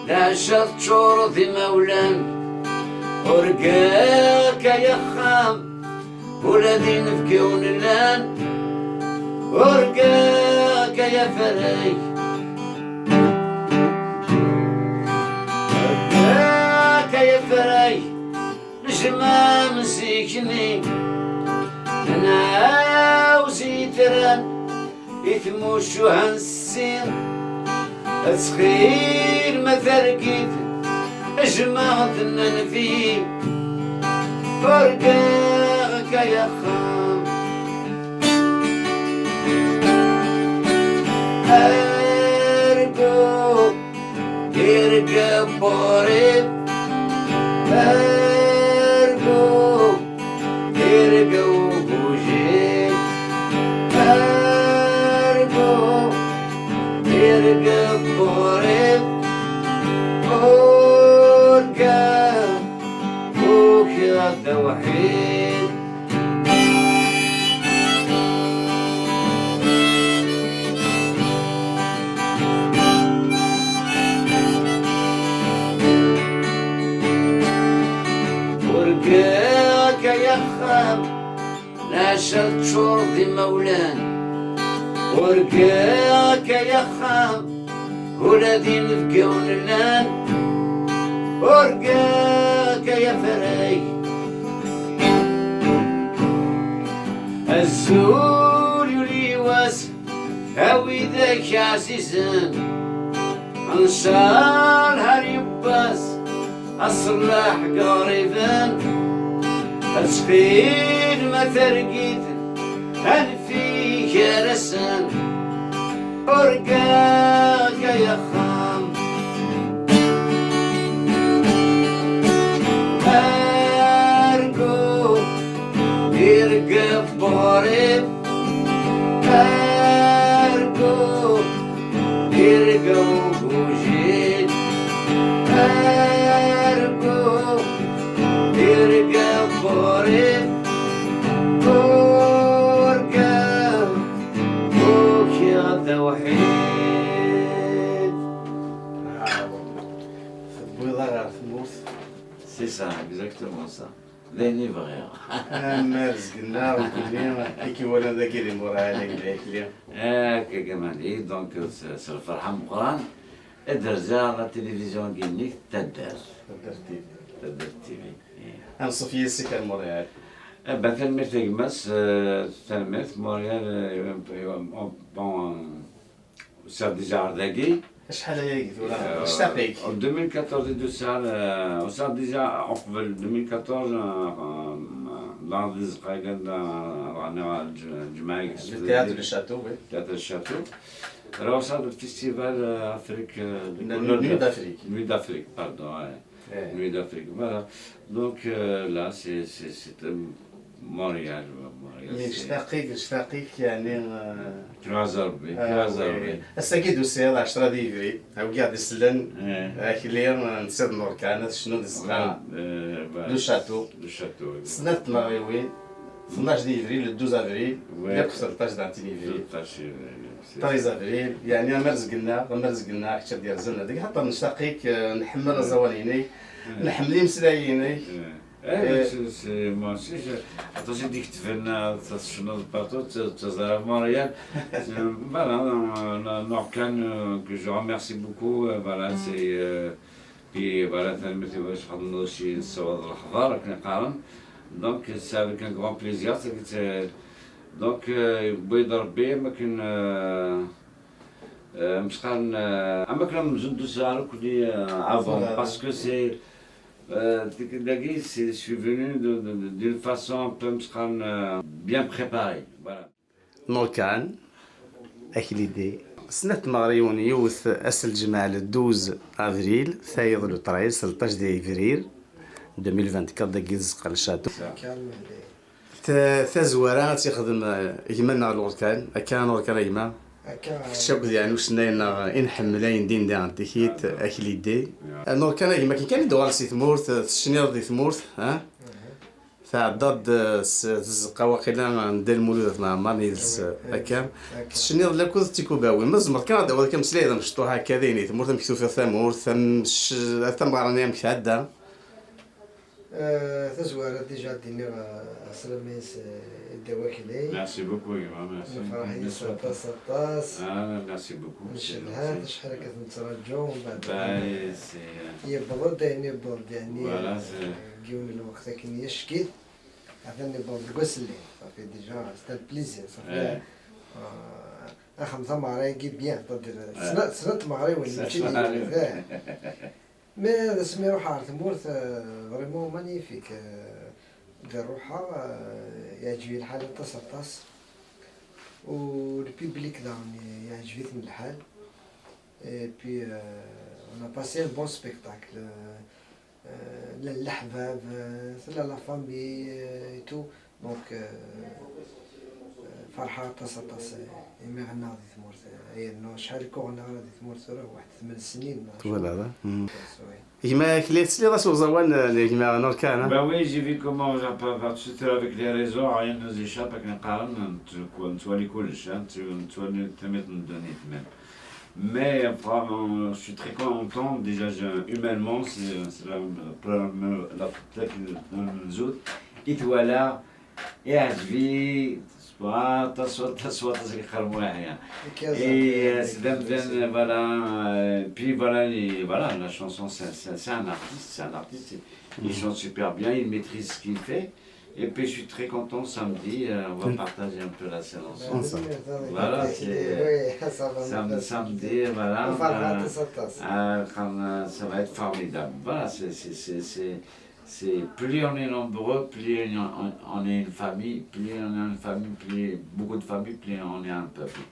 العشا تشور ذي مولان ورقاك يا خام ولادي نفكيون اللان ورقاك يا فريق ورقاك يا فريق نجمة مسيكني نعاوزي تران يتموشو هنسين أسخير ما ثرقيت أجمعت ننفي ورقاك يا خام أرقو يرقى بوريب أرقو يرقى وبوجيب أرقو يرقى بوريب ورقى وكذا وحيد ورقاك يا خام ناشرت شرطي مولان ورقاك يا خام ولادي نبكيون اللان ورقاك يا فريق الزول يولي واس هاوي ذاك عزيزان انشار هاليباس الصلاح قريبان أسفين ما ترقيت أنفيك يا لسان ورقاك يا خام أرقو يرقى بوريب أرقو يرقى وبوجيد أرقو يرقى بوريب ورقى وكذا وحيد. C'est ça, exactement ça. L'univers. مارس قلنا وكلنا كي ولا ذاك اللي مورا عليك اليوم. كمان إيه دونك الفرحة مقران الدرجة على التلفزيون كينيك تدار. تدار تيفي. أنا صوفيا سكر موريال. تلميذ يجمس تلميذ موريال بون سار ديجا عرداكي. شحال هي ولا اشتاقيك؟ 2014 دو سار وصار ديجا قبل 2014 dans des رانا الجمعية التياتر الشاتو تياتر الشاتو راه وصل الفيستيفال افريك نوي d'Afrique. Nuit d'Afrique, pardon, ouais. Nuit d'Afrique, voilà. Donc là, c'est Montréal. اشتاقيك يعني كرازربي هسا كي دوسي 10 ديفري هاو قاعد يسلن كلير نسيت نور كانت شنو ديسقان دو شاتو سنة تناغيوين 12 ديفري ل 12 افريل ياك 13 دانتينيفري 13 افريل يعني مرزقنا كثر ديال الزمن هذيك حتى نشتاقيك نحمل زوانيني نحملي مسلاييني moi aussi, quand j'ai dit que tu venais sur notre bateau, tu as Montréal. Voilà, Norcan, que je remercie beaucoup. Voilà, c'est. Puis voilà, je prends aussi le Khadar, donc c'est avec un grand plaisir. Donc, بيض ربي أماكن مشقان أماكن مزندو سعر كلي avant parce que c'est je suis venu d'une façon un peu bien préparée. Voilà. نوركان أكليدي سنة مغريون يوث أسل الجماعة 12 أفريل ثايض لو 13 دي إفريل 2024 داكي زقر الشاتو تزوارا تيخدم يمنا الوركان كان وركان يما كتشوك يعني واش ناينا انحملاين دين دان تيكيت اكليدي نوركان يما كان يدوار سي ثمورت تشنير دي ثمورت ها تعضد الزقه واقيلا ندير المولود نعمر نيز هكا شني لا كنت تيكوباوي مزمر كان هذا ولكن مسلي هذا مشطو هكا ديني ثمور مكتوب في ثمور ثم راني مكتعدا تزوار ديجا ديني سلاميس الدواكلي ميرسي بوكو ميرسي فرحي سطاس ميرسي بوكو نشهد شحال كنتراجعو ومن بعد باي يبرد يعني برد يعني فوالا جيوني الوقت كي يشكي عطاني برد غسلي صافي ديجا ستا بليزير صافي خمسة مرايكي بيان تدير سنة مراي وين ماشي مي سمي روحها تمورت فريمون مانيفيك دير روحها يعجبني الحال تاع سطاس والبيبليك داون يعجبني الحال بي on a passé un bon spectacle للحباب لا فامي et tout donc فرحة تصطاس يمي غنا غادي تمورت هي انه شحال كوغنا غادي تمورت راه واحد 8 سنين فوالا كيما كليت سلي راه زوان كيما نور كان Bah oui, j'ai vu comment tout avec les réseaux, rien ne nous échappe avec un calme, tu vois les couches, tu vois te mettre une donnée même. Mais vraiment, je suis très content, déjà humainement, c'est la زود إتوالا يعجبي تصوات يخرموا يعني. Et c'est d'un voilà, puis voilà, la chanson c'est un artiste, il chante super bien, il maîtrise ce qu'il fait. Et puis je suis très content samedi, on va partager un peu la scène ensemble. Voilà, c'est samedi, voilà, ça va être formidable. Voilà, c'est plus on est nombreux, plus on est une famille, plus beaucoup de familles, plus on est un peuple.